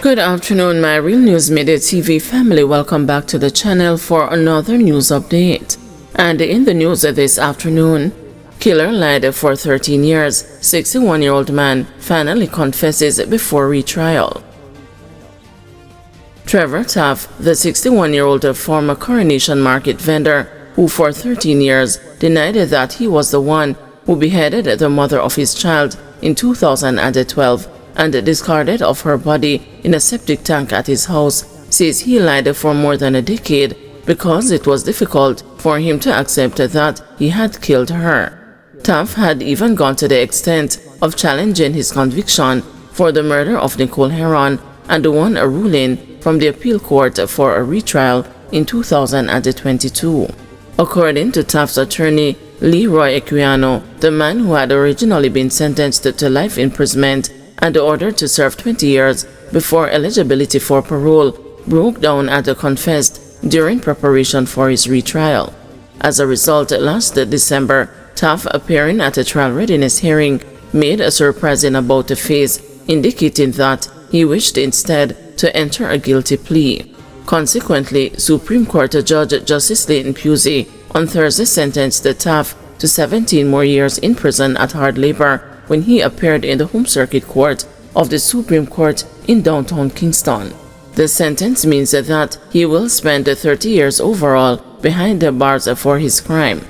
Good afternoon, my Real News Midday TV family. Welcome back to the channel for another news update. And in the news this afternoon, killer lied for 13 years. 61-year-old man finally confesses before retrial. Trevor Taft, the 61-year-old former Coronation Market vendor, who for 13 years denied that he was the one who beheaded the mother of his child in 2012 and discarded of her body in a septic tank at his house, says he lied for more than a decade because it was difficult for him to accept that he had killed her. Taft had even gone to the extent of challenging his conviction for the murder of Nicole Heron and won a ruling from the appeal court for a retrial in 2022. According to Taft's attorney, Leroy Equiano, the man who had originally been sentenced to life imprisonment and ordered to serve 20 years before eligibility for parole, broke down and confessed during preparation for his retrial. As a result, last December, Taft, appearing at a trial readiness hearing, made a surprising about-face, indicating that he wished instead to enter a guilty plea. Consequently, Supreme Court Judge Justice Leighton Pusey on Thursday sentenced Taft to 17 more years in prison at hard labor when he appeared in the Home Circuit Court of the Supreme Court in downtown Kingston. The sentence means that he will spend 30 years overall behind the bars for his crime.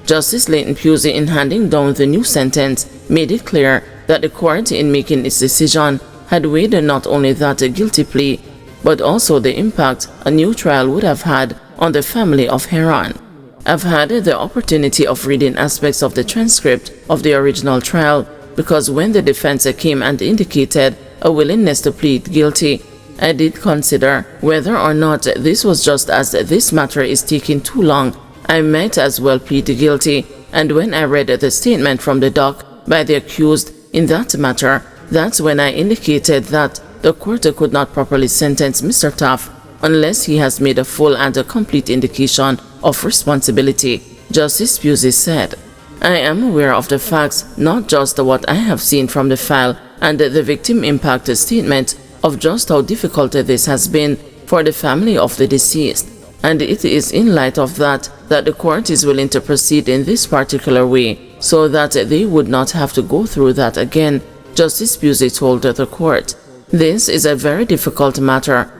Justice Leighton Pusey, in handing down the new sentence, made it clear that the court, in making its decision, had weighed not only that guilty plea, but also the impact a new trial would have had on the family of Heron. I've had the opportunity of reading aspects of the transcript of the original trial, because when the defense came and indicated a willingness to plead guilty, I did consider whether or not this was just as this matter is taking too long, I might as well plead guilty. And when I read the statement from the dock by the accused in that matter, that's when I indicated that the court could not properly sentence Mr. Taft unless he has made a full and a complete indication of responsibility, Justice Pusey said. I am aware of the facts, not just what I have seen from the file and the victim impact statement of just how difficult this has been for the family of the deceased. And it is in light of that the court is willing to proceed in this particular way so that they would not have to go through that again, Justice Pusey told the court. This is a very difficult matter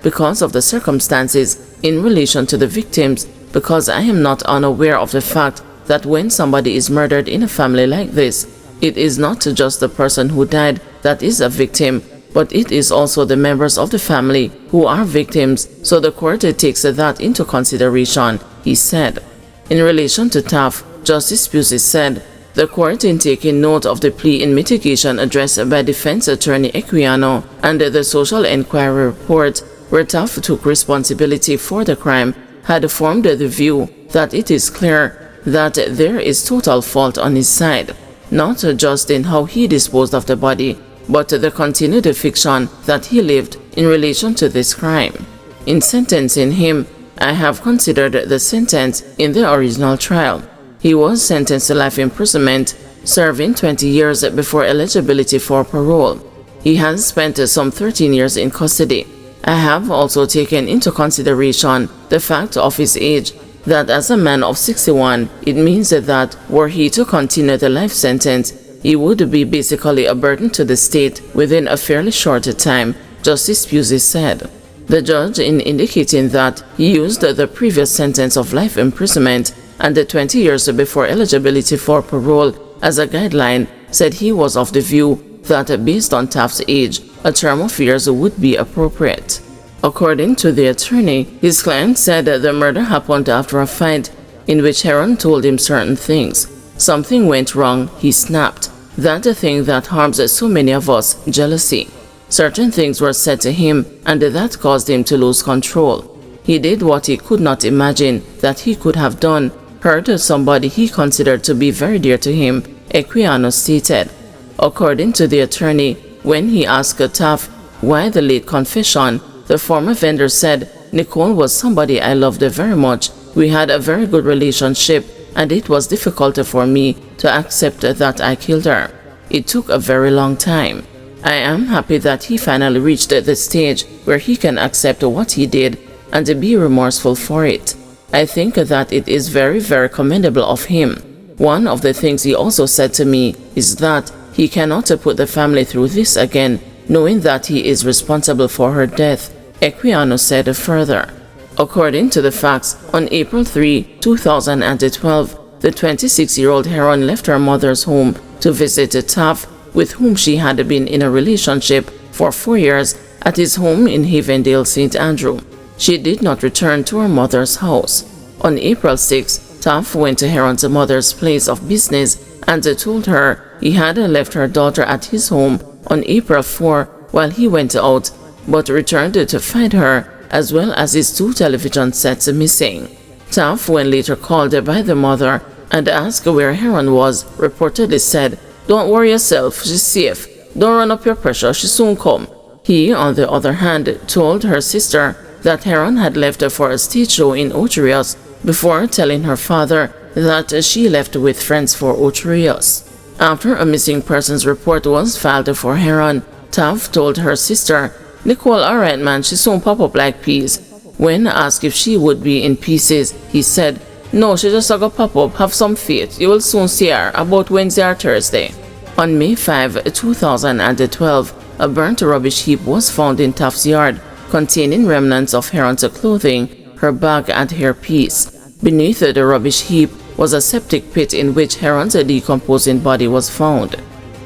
because of the circumstances in relation to the victims, because I am not unaware of the fact that when somebody is murdered in a family like this, it is not just the person who died that is a victim, but it is also the members of the family who are victims, so the court takes that into consideration, he said. In relation to Taft, Justice Pusey said, the court, in taking note of the plea in mitigation addressed by defense attorney Equiano and the social inquiry report, where Taft took responsibility for the crime, had formed the view that it is clear that there is total fault on his side, not just in how he disposed of the body, but the continued fiction that he lived in relation to this crime. In sentencing him, I have considered the sentence in the original trial. He was sentenced to life imprisonment, serving 20 years before eligibility for parole. He has spent some 13 years in custody. I have also taken into consideration the fact of his age, that as a man of 61, it means that were he to continue the life sentence, he would be basically a burden to the state within a fairly short time, Justice Pusey said. The judge, in indicating that he used the previous sentence of life imprisonment and the 20 years before eligibility for parole as a guideline, said he was of the view that based on Taft's age, a term of years would be appropriate. According to the attorney, his client said that the murder happened after a fight in which Heron told him certain things. Something went wrong, he snapped. That the thing that harms so many of us, jealousy. Certain things were said to him, and that caused him to lose control. He did what he could not imagine that he could have done, hurt somebody he considered to be very dear to him, Equiano stated. According to the attorney, when he asked Taft why the late confession, the former vendor said, Nicole was somebody I loved very much. We had a very good relationship, and it was difficult for me to accept that I killed her. It took a very long time. I am happy that he finally reached the stage where he can accept what he did and be remorseful for it. I think that it is very, very commendable of him. One of the things he also said to me is that he cannot put the family through this again, knowing that he is responsible for her death, Equiano said further. According to the facts, on April 3, 2012, the 26-year-old Heron left her mother's home to visit Taff, with whom she had been in a relationship for 4 years, at his home in Havendale, St. Andrew. She did not return to her mother's house. On April 6, Taff went to Heron's mother's place of business and told her he had left her daughter at his home on April 4 while he went out, but returned to find her as well as his 2 television sets missing. Taff, when later called by the mother and asked where Heron was, reportedly said, "Don't worry yourself, she's safe. Don't run up your pressure, she soon come." He, on the other hand, told her sister that Heron had left for a stage show in Ocho Rios before telling her father that she left with friends for Ocho Rios. After a missing persons report was filed for Heron, Taff told her sister, "Nicole, alright man, she soon pop up like peas." When asked if she would be in pieces, he said, "No, she just gonna pop up, have some faith, you will soon see her about Wednesday or Thursday." On May 5, 2012, a burnt rubbish heap was found in Taff's yard, containing remnants of Heron's clothing, her bag and hairpiece. Beneath the rubbish heap was a septic pit in which Heron's decomposing body was found.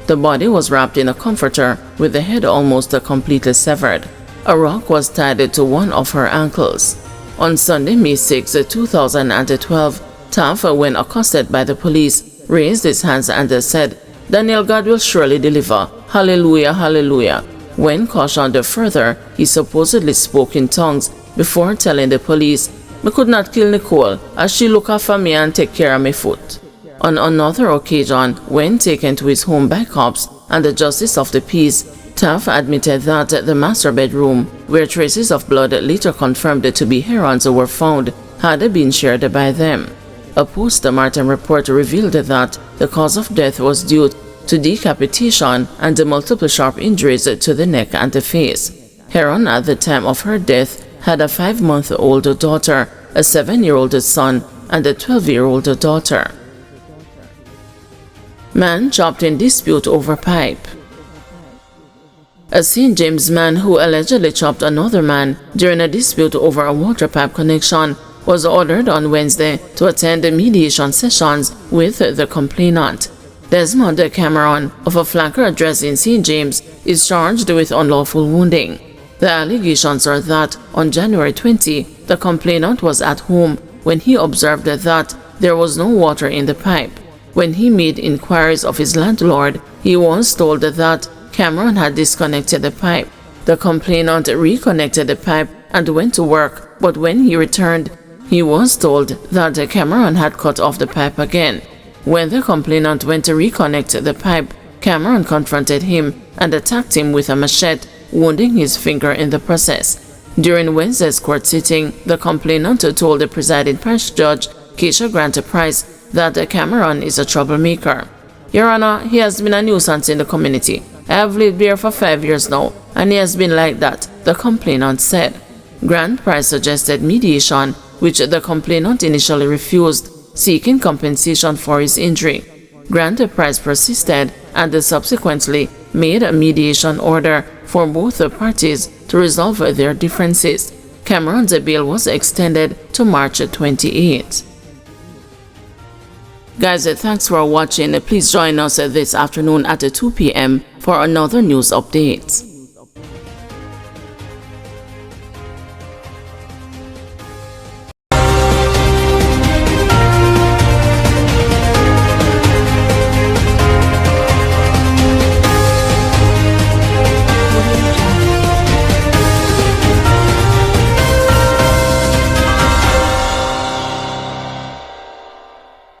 The body was wrapped in a comforter with the head almost completely severed. A rock was tied to one of her ankles. On Sunday, May 6, 2012, Taff, when accosted by the police, raised his hands and said, "Daniel, God will surely deliver. Hallelujah, hallelujah." When cautioned further, he supposedly spoke in tongues before telling the police, "I could not kill Nicole, as she look after me and take care of my foot." On another occasion, when taken to his home by cops and the justice of the peace, Taff admitted that the master bedroom, where traces of blood later confirmed to be Heron's were found, had been shared by them. A post-mortem report revealed that the cause of death was due to decapitation and multiple sharp injuries to the neck and the face. Heron, at the time of her death, had a 5-month-old daughter, a 7-year-old son, and a 12-year-old daughter. Man chopped in dispute over pipe. A St. James man who allegedly chopped another man during a dispute over a water pipe connection was ordered on Wednesday to attend the mediation sessions with the complainant. Desmond Cameron, of a flanker address in St. James, is charged with unlawful wounding. The allegations are that on January 20, the complainant was at home when he observed that there was no water in the pipe. When he made inquiries of his landlord, he was told that Cameron had disconnected the pipe. The complainant reconnected the pipe and went to work, but when he returned, he was told that Cameron had cut off the pipe again. When the complainant went to reconnect the pipe, Cameron confronted him and attacked him with a machete, wounding his finger in the process. During Wednesday's court sitting, the complainant told the presiding parish judge, Keisha Grant Price, that Cameron is a troublemaker. "Your Honor, he has been a nuisance in the community. I have lived here for 5 years now, and he has been like that," the complainant said. Grant Price suggested mediation, which the complainant initially refused, seeking compensation for his injury. Grant Price persisted and subsequently made a mediation order for both the parties to resolve their differences. Cameron's bail was extended to March 28. Guys, thanks for watching. Please join us this afternoon at 2 p.m. for another news update.